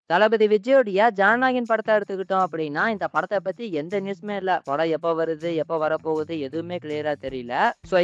தளபதி விஜயோடைய ஜனநாயகன் படத்த எடுத்துக்கிட்டோம் அப்படின்னா, இந்த படத்த பத்தி எந்த நியூஸுமே இல்ல. படம் எப்ப வருது, எப்ப வரப்போகுது எதுவுமே கிளியரா தெரியல.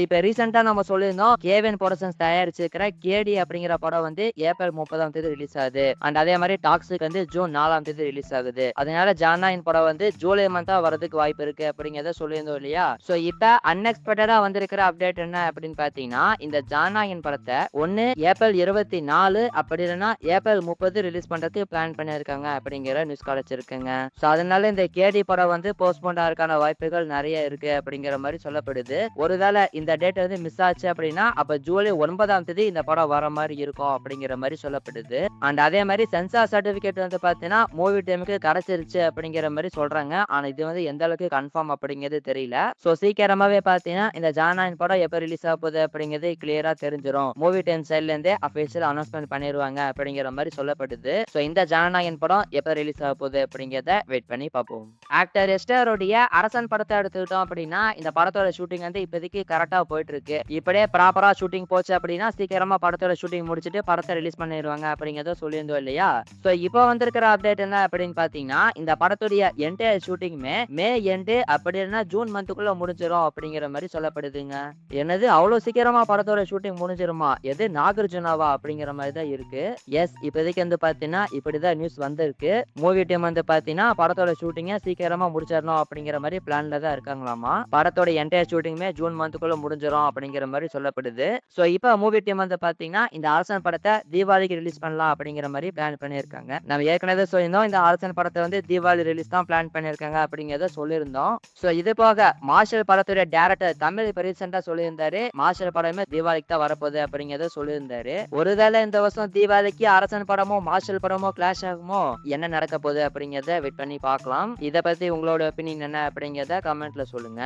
இப்ப ரீசென்ட்டா நம்ம சொல்லியிருந்தோம். கேவின் புரொடக்ஷன்ஸ் தயாரிச்சிருக்கிற கேடி அப்படிங்கிற படம் வந்து ஏப்ரல் 30ஆம் தேதி ரிலீஸ் ஆகுது. அதே மாரி டாக்ஸிக் வந்து ஜூன் 4ஆம் தேதி ரிலீஸ் ஆகுது. அதனால ஜனநாயகன் படம் வந்து ஜூலை மந்த்தா வரதுக்கு வாய்ப்பு இருக்கு அப்படிங்கிறத சொல்லியிருந்தோம் இல்லையா? இப்ப அன்எக்ஸ்பெக்டடா வந்திருக்கிற அப்டேட் என்ன அப்படின்னு பார்த்தீங்கன்னா, இந்த ஜனநாயகன் படத்த ஒண்ணு ஏப்ரல் 24 அப்படி இல்லன்னா ஏப்ரல் 30 ரிலீஸ் பண்றதுக்கு பிளான் பண்ணியிருக்காங்க அப்படிங்கிற நியூஸ் கிடைச்சிருக்குங்க. அதனால இந்த கேடி படம் வந்து போஸ்ட்போன் ஆகறதுக்கான வாய்ப்புகள் நிறைய இருக்கு அப்படிங்கிற மாதிரி சொல்லப்படுது. ஒருவேளை இந்த டேட் வந்து மிஸ் ஆச்சு அப்படின்னா அப்ப ஜூலை 9ஆம் தேதி இந்த படம் வர மாதிரி இருக்கும் அப்படிங்கிற மாதிரி சொல்லப்படுது. அதே மாதிரி சென்சார் சர்டிபிகேட் வந்து பாத்தீங்கன்னா மூவி டைமுக்கு கிடைச்சிருச்சு அப்படிங்கிற மாதிரி சொல்றாங்க. ஆனா இது வந்து எந்த அளவுக்கு கன்ஃபார்ம் அப்படிங்கிறது தெரியல. சீக்கிரமாவே பாத்தீங்கன்னா இந்த ஜனநாயகன் படம் எப்ப ரிலீஸ் ஆக போகுது அப்படிங்கிறது கிளியரா தெரிஞ்சிடும். மூவி டைம் சைட்ல இருந்தே அபிஷியல் அனௌன்ஸ்மெண்ட் பண்ணிடுவாங்க அப்படிங்கிற மாதிரி சொல்லப்படுது. இந்த ஜனநாயகன் படம் எப்ப ரிலீஸ் ஆக போகுது அப்படிங்கிறத வெயிட் பண்ணி பார்ப்போம். ஆக்டர் எஸ்டரோடைய அரசன் படத்தை எடுத்துக்கிட்டோம் அப்படின்னா இந்த படத்தோட ஷூட்டிங் வந்து இப்போதைக்கு கரெக்டா போயிட்டு இருக்கு. இப்படியே ப்ராப்பரா ஷூட்டிங் போச்சு அப்படின்னா சீக்கிரமா படத்தோட ஷூட்டிங் முடிச்சுட்டு படத்தை ரிலீஸ் பண்ணிடுவாங்க அப்படிங்கறத சொல்லியிருந்தோம் இல்லையா? இப்போ வந்திருக்கிற அப்டேட் என்ன அப்படின்னு பாத்தீங்கன்னா இந்த படத்துடைய என்டையர் ஷூட்டிங்குமே மே எண்டு அப்படி இல்லைன்னா ஜூன் மந்த்துக்குள்ள முடிஞ்சிடும் அப்படிங்கிற மாதிரி சொல்லப்படுதுங்க. என்னது அவ்வளவு சீக்கிரமா படத்தோட ஷூட்டிங் முடிஞ்சிருமா? எது நாகார்ஜுனாவா அப்படிங்கிற மாதிரி தான் இருக்கு. எஸ் இப்போதைக்கு வந்து பாத்தீங்கன்னா இப்படிதான் நியூஸ் வந்திருக்கு. மூவி டீம் வந்து பாத்தீங்கன்னா படத்தோட ஷூட்டிங்க சீக்கிரமா முடிச்சிடணும் அப்படிங்கிற மாதிரி பிளான்ல தான் இருக்காங்களாமா. படத்தோட என்டையர் ஷூட்டிங்குமே ஜூன் மந்த்துக்குள்ள முடிஞ்சிடும் அப்படிங்கிற மாதிரி சொல்லப்படுது. இப்ப மூவி டீம் வந்து பாத்தீங்கன்னா இந்த அரசன் படத்தை தீபாவளிக்கு ரிலீஸ் பண்ணலாம் அப்படிங்கிற மாதிரி பிளான் பண்ணியிருக்காங்க. நம்ம ஏற்கனவே சொல்லியிருந்தோம் இந்த அரசன் படத்தை வந்து தீபாவளி ரிலீஸ் தான் பிளான் பண்ணியிருக்காங்க அப்படிங்கிறத சொல்லியிருந்தோம். இது போக மார்ஷல் படத்துடைய டேரக்டர் தமிழ் இப்ப ரீசெண்டா சொல்லியிருந்தாரு மார்ஷல் படமே தீபாவளிக்கு தான் வரப்போகுது அப்படிங்கிறத சொல்லியிருந்தாரு. ஒருவேளை இந்த வருஷம் தீபாவளிக்கு அரசன் படமும் மார்ஷல் படமும் கிளாஷ் ஆகுமோ, என்ன நடக்க போகுது அப்படிங்கறத வெயிட் பண்ணி பார்க்கலாம். இத பத்தி உங்களோட ஒப்பீனியன் என்ன அப்படிங்கறத கமெண்ட்ல சொல்லுங்க.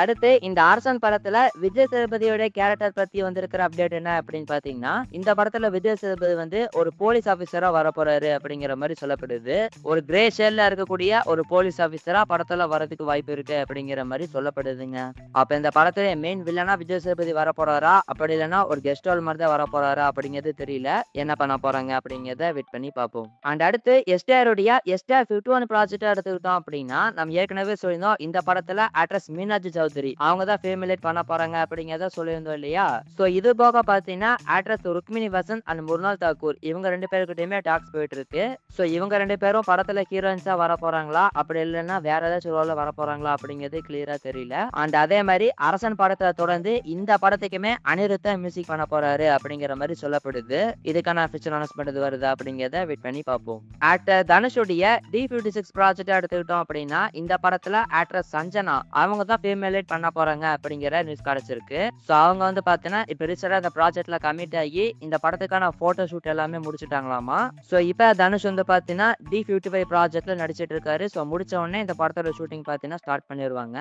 அடுத்து இந்த அரசன் படத்துல விஜய் சேதுபதியோட கேரக்டர் பத்தி வந்திருக்கிற அப்டேட் என்ன அப்படின்னு பாத்தீங்கன்னா இந்த படத்துல விஜய் சேதுபதி வந்து ஒரு போலீஸ் ஆபீசரா வர போறாரு அப்படிங்கிற மாதிரி சொல்லப்படுது. ஒரு கிரே ஷேட்ல இருக்கக்கூடிய ஒரு போலீஸ் ஆபீசரா படத்துல வரதுக்கு வாய்ப்பு இருக்கு அப்படிங்கிற மாதிரி சொல்லப்படுதுங்க. அப்ப இந்த படத்துல மெயின் வில்லனா விஜய் சேதுபதி வர போறாரா அப்படி இல்லைன்னா ஒரு கெஸ்ட் ரோல் மாதிரி தான் வர போறாரா அப்படிங்கிறது தெரியல. என்ன பண்ண போறாங்க அப்படிங்கறத வெயிட் பண்ணி பார்ப்போம். அடுத்து எஸ்டிஆருடைய எஸ்டிஆர் 51 ப்ராஜெக்ட் எடுத்துக்கிட்டோம் அப்படின்னா நம்ம ஏற்கனவே சொல்லியிருந்தோம் இந்த படத்துல ஆக்ட்ரஸ் மீனாட்சி சௌத்ரி அவங்க தான் ஃபேமிலேட் பண்ண போறாங்க அப்படிங்கறத சொல்லியிருந்தோம் இல்லையா? இது போக பாத்தீங்கன்னா ஆக்ட்ரஸ் ருக்மிணி வசந்த் அண்ட் முர்னால் தாக்கூர் இவங்க ரெண்டு பேருக்கிட்டயுமே டாக்ஸ் போயிட்டு இருக்கு. இவங்க ரெண்டு பேரும் படத்துல ஹீரோயின்ஸா வர போறாங்களா அப்படி இல்லைன்னா வேற ஏதாச்சும் ரோல்ல வர போறாங்களா அப்படிங்கிறது கிளியரா தெரியல. அதே மாதிரி அரசன் படத்தை தொடர்ந்து இந்த படத்துக்குமே அனிருத்தா மியூசிக் பண்ண போறாரு அப்படிங்கிற மாதிரி சொல்லப்படுது. இதுக்கான அபிஷியல் அனௌன்ஸ்மெண்ட் வருது அப்படிங்கறத வெயிட் பண்ணி பார்ப்போம். ஆக்டர் தனுஷுடைய D56 ப்ராஜெக்ட் எடுத்துக்கிட்டோம் அப்படின்னா இந்த படத்துல ஆக்ட்ரஸ் சஞ்சனா அவங்க தான் ஃபீமேலேட் பண்ண போறாங்க அப்படிங்கிற நியூஸ் கிடைச்சிருக்கு. அவங்க வந்து பாத்தீங்கன்னா இப்ப ரீசெண்டா இந்த ப்ராஜெக்ட்ல கமிட் ஆகி இந்த படத்துக்கான போட்டோ ஷூட் எல்லாமே முடிச்சிட்டாங்களாமா. இப்ப தனுஷ் வந்து பாத்தீங்கன்னா D55 ப்ராஜெக்ட்ல நடிச்சிட்டு இருக்காரு. முடிச்ச உடனே இந்த படத்தோட ஷூட்டிங் பாத்தீங்கன்னா ஸ்டார்ட் பண்ணிடுவாங்க.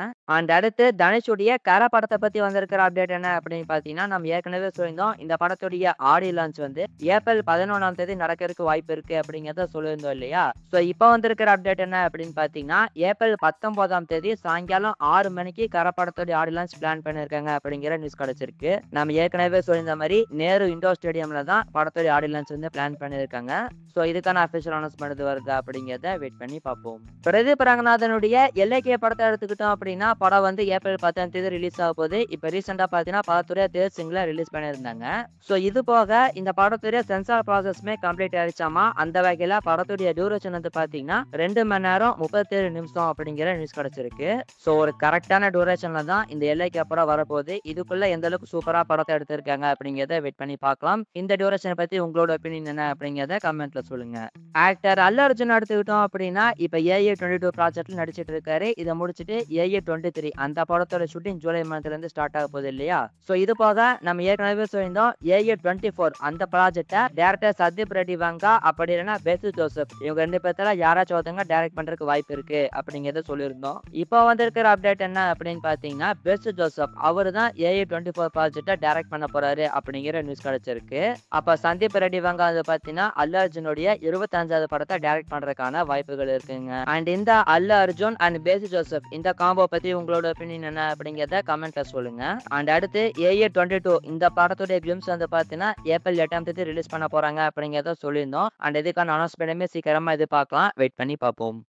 அடுத்து தனுஷுடைய கர படத்தை பத்தி வந்திருக்கிற அப்டேட் என்ன அப்படின்னு பாத்தீங்கன்னா நம்ம ஏற்கனவே சொல்லியிருந்தோம் இந்த படத்துடைய ஆடியோ லான்ச் வந்து ஏப்ரல் 11ஆம் தேதி நடக்கிறதுக்கு வாய்ப்பு இருக்கு அப்படிங்கறத சொல்லியிருந்தோம் இல்லையா? இப்ப வந்திருக்கிற அப்டேட் என்ன அப்படின்னு பாத்தீங்கன்னா ஏப்ரல் 19ஆம் தேதி சாயங்காலம் 6 மணிக்கு கர படத்தோட ஆடியோ லான்ச் பிளான் பண்ணிருக்காங்க அப்படிங்கிற நியூஸ் கிடைச்சிருக்கு. நம்ம ஏற்கனவே சொல்லியிருந்த மாதிரி நேரு இண்டோர் ஸ்டேடியம்ல தான் படத்தோட ஆடியோ லான்ச் வந்து பிளான் பண்ணிருக்காங்க. இதுக்கான அபிஷியல் அனௌன்ஸ்மெண்ட் வருது அப்படிங்கறத வெயிட் பண்ணி பார்ப்போம். பிரதீப் ரங்கநாதனுடைய எல்லைக்கே படத்தை எடுத்துக்கிட்டோம் அப்படின்னா படம் வந்து ஏப்ரல் 10ஆம் தேதி ரிலீஸ் ஆக போகுது. இப்ப ரீசெண்டா பாத்தீங்கன்னா படத்துடைய தேர்ட் சிங்கிள ரிலீஸ் பண்ணியிருந்தாங்க. இது போக இந்த படத்துடைய சென்சார் ப்ராசஸ்மே கம்ப்ளீட் ஆயிடுச்சாமா. அந்த வகையில படத்துடைய டியூரேஷன் வந்து பாத்தீங்கன்னா 2 மணி நேரம் 37 நிமிஷம் அப்படிங்கிற நியூஸ் கிடைச்சிருக்கு. ஒரு கரெக்டான டியூரேஷன்ல தான் இந்த எல்லைக்கு படம் வரப்போகுது. இதுக்குள்ள எந்த அளவுக்கு சூப்பரா படத்தை எடுத்திருக்காங்க அப்படிங்கறத வெயிட் பண்ணி பார்க்கலாம். இந்த டியூரேஷன் பத்தி உங்களோட ஒப்பீனியன் என்ன அப்படிங்கறத கமெண்ட்ல சொல்லுங்க. ஆக்டர் அல்லு அர்ஜுன் எடுத்துக்கிட்டோம் அப்படின்னா இப்ப AA22 ப்ராஜெக்ட்ல நடிச்சிட்டு இருக்காரு. இதை முடிச்சிட்டு AA23 அந்த படத்தோட ஷூட்டிங் ஜூலை மந்த்ல இருந்து ஸ்டார்ட் ஆக போகுது இல்லையா? இது போக நம்ம ஏற்கனவே சொல்லியிருந்தோம் AA24 அந்த ப்ராஜெக்ட டைரக்டர் சதீப் ரெட்டி வாங்கா அப்படி இல்லைன்னா பெஸ்ட் ஜோசப் இவங்க ரெண்டு பேர்த்துல யாராச்சும் ஒருத்தவங்க டைரக்ட் பண்றதுக்கு வாய்ப்பு இருக்கு அப்படிங்கறத சொல்லியிருந்தோம். இப்போ வந்திருக்கிற அப்டேட் என்ன அப்படின்னு பாத்தீங்கன்னா பெஸ்ட் ஜோசப் அவரு தான் AA24 ப்ராஜெக்ட டைரக்ட் பண்ண போறாரு அப்படிங்கிற நியூஸ் கிடைச்சிருக்கு. அப்ப சந்தீப் ரெட்டி வாங்கா வந்து பாத்தீங்கன்னா அல்லு அர்ஜுனுடைய 25 5வது படத்தை டைரக்ட் பண்றதுக்கான வாய்ப்புகள் இருக்குங்க. அண்ட் இந்த அல்லு அர்ஜுன் அண்ட் பேசி ஜோசப் இந்த காம்போ பத்தி உங்களோட ஒப்பீனியன் என்ன அப்படிங்கிறத கமெண்ட்ல சொல்லுங்க. அண்ட் அடுத்து ஏஏ 22 இந்த படத்துடைய கிளிம்ஸ் வந்து பாத்தீங்கன்னா ஏப்ரல் 8ஆம் தேதி ரிலீஸ் பண்ண போறாங்க அப்படிங்கிறத சொல்லியிருந்தோம். அண்ட் இதுக்கான அனௌன்ஸ்மெண்ட்டுமே சீக்கிரமா எதிர்பார்க்கலாம். வெயிட் பண்ணி பார்ப்போம்.